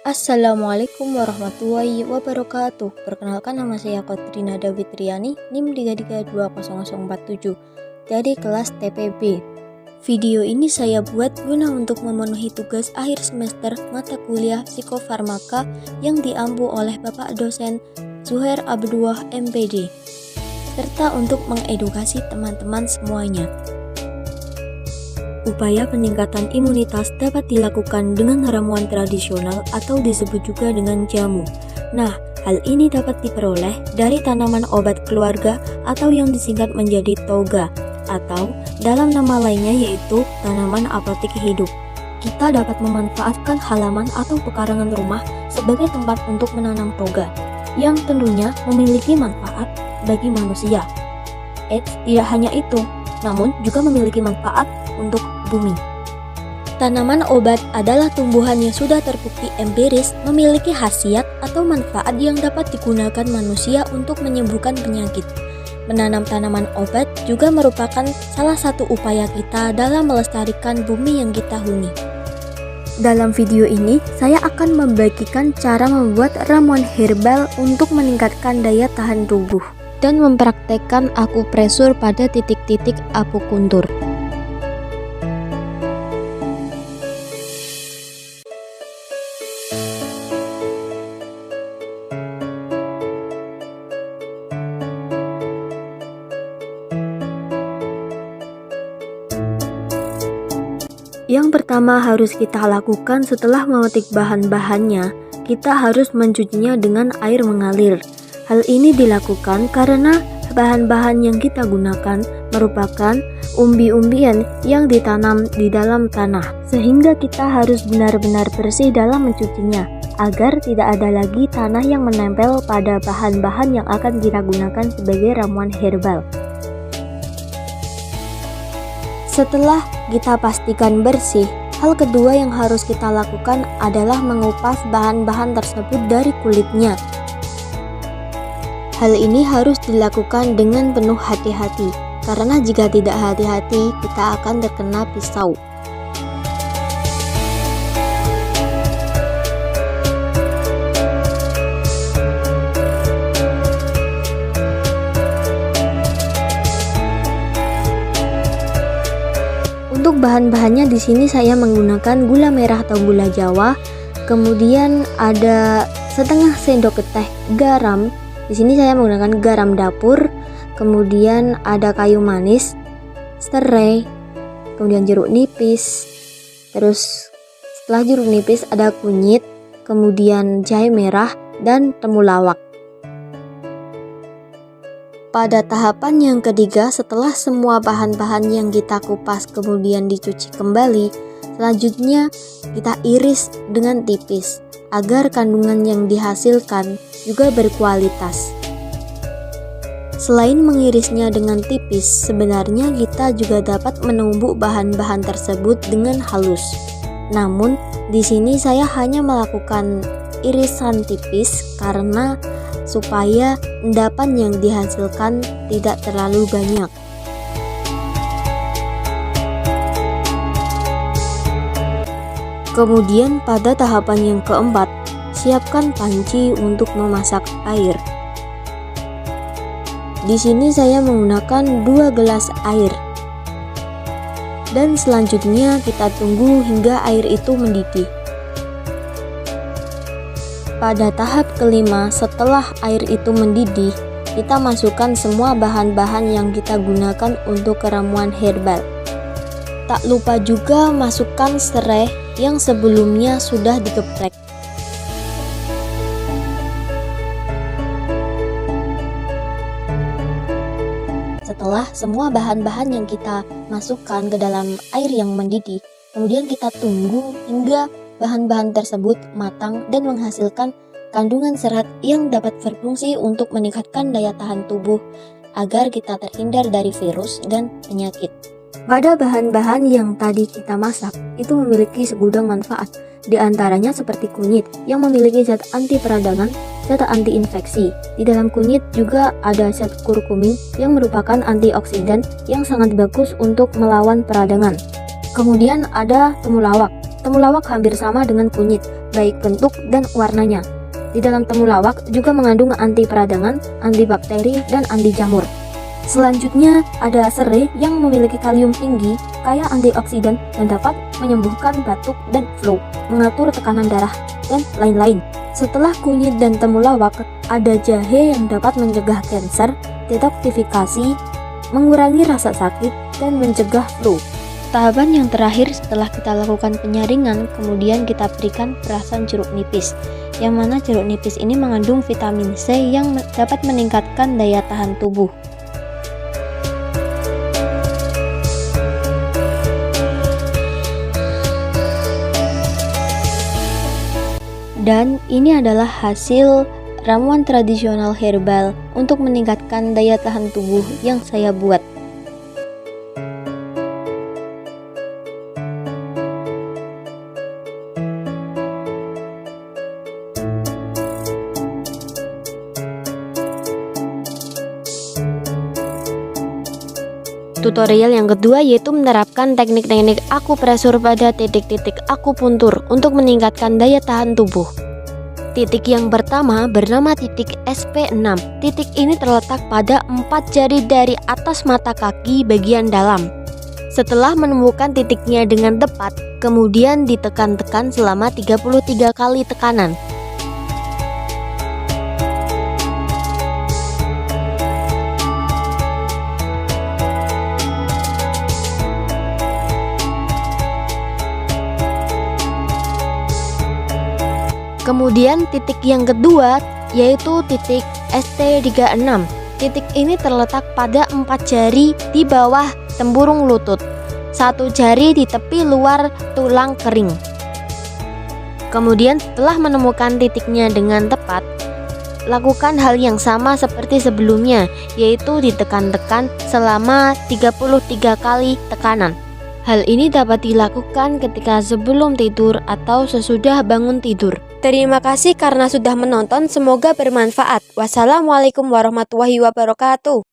Assalamualaikum warahmatullahi wabarakatuh. Perkenalkan, nama saya Kotrina Davitriani, NIM 332047 dari kelas TPB. Video ini saya buat guna untuk memenuhi tugas akhir semester mata kuliah psikofarmaka yang diampu oleh Bapak dosen Zuhair Abdullah MPD, serta untuk mengedukasi teman-teman semuanya. Upaya peningkatan imunitas dapat dilakukan dengan ramuan tradisional atau disebut juga dengan jamu. Nah, hal ini dapat diperoleh dari tanaman obat keluarga atau yang disingkat menjadi toga, atau dalam nama lainnya yaitu tanaman apotik hidup. Kita dapat memanfaatkan halaman atau pekarangan rumah sebagai tempat untuk menanam toga, yang tentunya memiliki manfaat bagi manusia. Tidak hanya itu, namun juga memiliki manfaat untuk bumi. Tanaman obat adalah tumbuhan yang sudah terbukti empiris memiliki khasiat atau manfaat yang dapat digunakan manusia untuk menyembuhkan penyakit. Menanam tanaman obat juga merupakan salah satu upaya kita dalam melestarikan bumi yang kita huni. Dalam video ini, saya akan membagikan cara membuat ramuan herbal untuk meningkatkan daya tahan tubuh dan mempraktekkan akupresur pada titik-titik akupuntur. Yang pertama harus kita lakukan setelah memetik bahan-bahannya, kita harus mencucinya dengan air mengalir. Hal ini dilakukan karena bahan-bahan yang kita gunakan merupakan umbi-umbian yang ditanam di dalam tanah, sehingga kita harus benar-benar bersih dalam mencucinya, agar tidak ada lagi tanah yang menempel pada bahan-bahan yang akan kita gunakan sebagai ramuan herbal. Setelah kita pastikan bersih, hal kedua yang harus kita lakukan adalah mengupas bahan-bahan tersebut dari kulitnya. Hal ini harus dilakukan dengan penuh hati-hati, karena jika tidak hati-hati, kita akan terkena pisau. Untuk bahan-bahannya di sini saya menggunakan gula merah atau gula Jawa, kemudian ada setengah sendok teh garam. Di sini saya menggunakan garam dapur, kemudian ada kayu manis, serai, kemudian jeruk nipis. Terus setelah jeruk nipis ada kunyit, kemudian jahe merah dan temulawak. Pada tahapan yang ketiga, setelah semua bahan-bahan yang kita kupas kemudian dicuci kembali, selanjutnya kita iris dengan tipis agar kandungan yang dihasilkan juga berkualitas. Selain mengirisnya dengan tipis, sebenarnya kita juga dapat menumbuk bahan-bahan tersebut dengan halus. Namun, di sini saya hanya melakukan irisan tipis karena supaya endapan yang dihasilkan tidak terlalu banyak. Kemudian pada tahapan yang keempat, siapkan panci untuk memasak air. Di sini saya menggunakan 2 gelas air. Dan selanjutnya kita tunggu hingga air itu mendidih. Pada tahap kelima, setelah air itu mendidih, kita masukkan semua bahan-bahan yang kita gunakan untuk ramuan herbal. Tak lupa juga masukkan serai yang sebelumnya sudah digeprek. Setelah semua bahan-bahan yang kita masukkan ke dalam air yang mendidih, kemudian kita tunggu hingga bahan-bahan tersebut matang dan menghasilkan kandungan serat yang dapat berfungsi untuk meningkatkan daya tahan tubuh agar kita terhindar dari virus dan penyakit. Pada bahan-bahan yang tadi kita masak, itu memiliki segudang manfaat. Di antaranya seperti kunyit yang memiliki zat anti peradangan, zat anti infeksi. Di dalam kunyit juga ada zat kurkumin yang merupakan antioksidan yang sangat bagus untuk melawan peradangan. Kemudian ada temulawak Temulawak hampir sama dengan kunyit, baik bentuk dan warnanya. Di dalam temulawak juga mengandung anti peradangan, antibakteri, dan anti jamur. Selanjutnya ada serai yang memiliki kalium tinggi, kaya antioksidan dan dapat menyembuhkan batuk dan flu, mengatur tekanan darah, dan lain-lain. Setelah kunyit dan temulawak, ada jahe yang dapat mencegah kanker, detoksifikasi, mengurangi rasa sakit, dan mencegah flu. Tahapan yang terakhir setelah kita lakukan penyaringan, kemudian kita berikan perasan jeruk nipis, yang mana jeruk nipis ini mengandung vitamin C yang dapat meningkatkan daya tahan tubuh. Dan ini adalah hasil ramuan tradisional herbal untuk meningkatkan daya tahan tubuh yang saya buat. Tutorial yang kedua yaitu menerapkan teknik-teknik akupresur pada titik-titik akupuntur untuk meningkatkan daya tahan tubuh. Titik yang pertama bernama titik SP6. Titik ini terletak pada 4 jari dari atas mata kaki bagian dalam. Setelah menemukan titiknya dengan tepat, kemudian ditekan-tekan selama 33 kali tekanan. Kemudian titik yang kedua yaitu titik ST36. Titik ini terletak pada 4 jari di bawah tempurung lutut, 1 jari di tepi luar tulang kering. Kemudian setelah menemukan titiknya dengan tepat, lakukan hal yang sama seperti sebelumnya, yaitu ditekan-tekan selama 33 kali tekanan. Hal ini dapat dilakukan ketika sebelum tidur atau sesudah bangun tidur. Terima kasih karena sudah menonton, semoga bermanfaat. Wassalamualaikum warahmatullahi wabarakatuh.